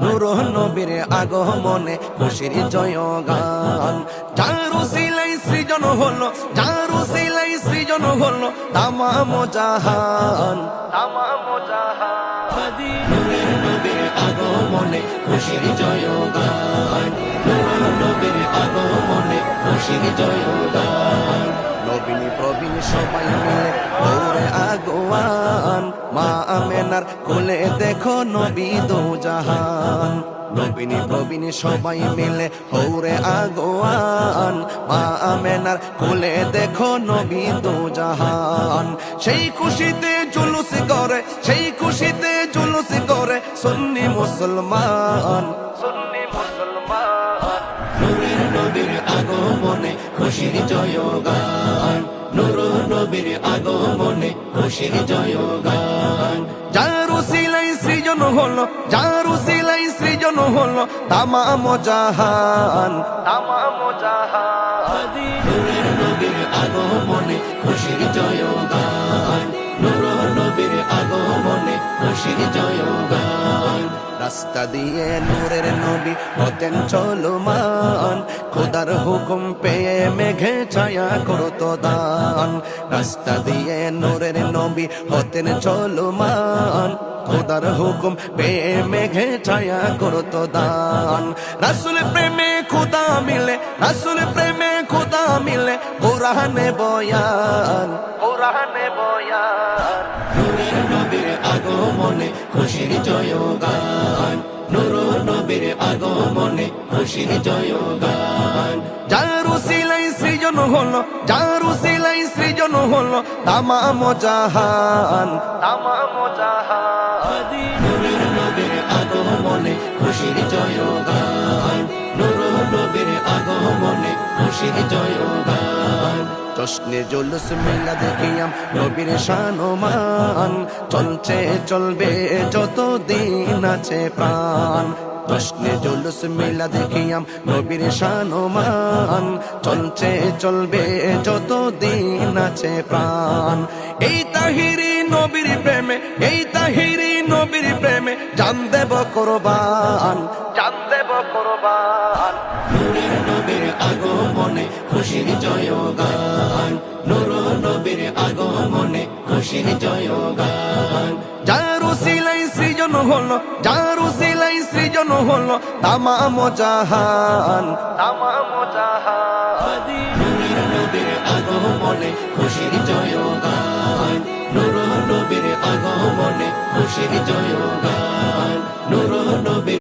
নূর নবীর আগমনে খুশির জয়গান। যার উসিলায় সৃজন হলো, যার উসিলায় সৃজন হলো তামাম জাহান, তামাম জাহান। নূরের নবীর আগমনে খুশির জয়গান, নূর নবীর আগমনে খুশির জয়গান। নবীন প্রবীণ সবাই মিলে দৌড়ে আগোয়ান, মা আমেনার কোলে দেখো নবী দো জাহান। নবীন প্রবীণ সবাই মিলে দৌড়ে আগোয়ান, মা আমেনার কোলে দেখো নবী দো জাহান। সেই খুশিতে জুলুস করে, সেই খুশিতে জুলুস করে সুন্নি মুসলমান, সুন্নি মুসলমান। নূরের নবীর আগমনে খুশির জয়গান, নূর নবীর আগমনে খুশির জয়গান। যার উসিলায় সৃজন হলো, যার উসিলায় সৃজন হলো তামাম জাহান, তামাম জাহান। নূরের নবীর আগমনে খুশির জয়গান, নূর নবীর আগমনে খুশির জয়গান। রাস্তা দিয়ে নূরের নবী হতেন চলমান, খোদার হুকুম পেয়ে মেঘে ছায়া করতো দান। রাস্তা দিয়ে নূরের নবী হতেন চলমান, খোদার হুকুম পেয়ে মেঘে ছায়া করতো দান। রাসূল প্রেমে খোদা মিলে, রাসূল প্রেমে খোদা মিলে কোরআনে বয়ান, কোরআনে বয়ান। নূরের নবীর আগমনে খুশির জয়গান, নূর নবীর আগমনে খুশির জয়গান। যার উসিলায় সৃজন হলো, যার উসিলায় সৃজন হলো তামাম জাহান, তামাম জাহান। নূরের নবীর আগমনে খুশির জয়গান, নূর নবীর আগমনে খুশির জয়গান। জশ্নে জুলুস মিলাদ কিয়াম নবীর শানমান, চলছে চলবে যতদিন আছে প্রাণ। জশ্নে জুলুস মিলাদ কিয়াম নবীর শানমান, চলছে চলবে যতদিন আছে প্রাণ। এই তাহিরি নবীর প্রেমে, এই তাহিরি নবীর প্রেমে জান দেব কোরবান, জান দেব কোরবান। নূরের নবীর আগমনে খুশির জয়গান, নূর নবীর আগমনে খুশির জয়গান। যার উসিলায় সৃজন হলো, যার উসিলায় সৃজন হলো তামাম জাহান, তামাম জাহান। নূরের নবীর আগমনে খুশির জয়গান, নূর নবীর আগমনে খুশির জয়গান, নূর নবীর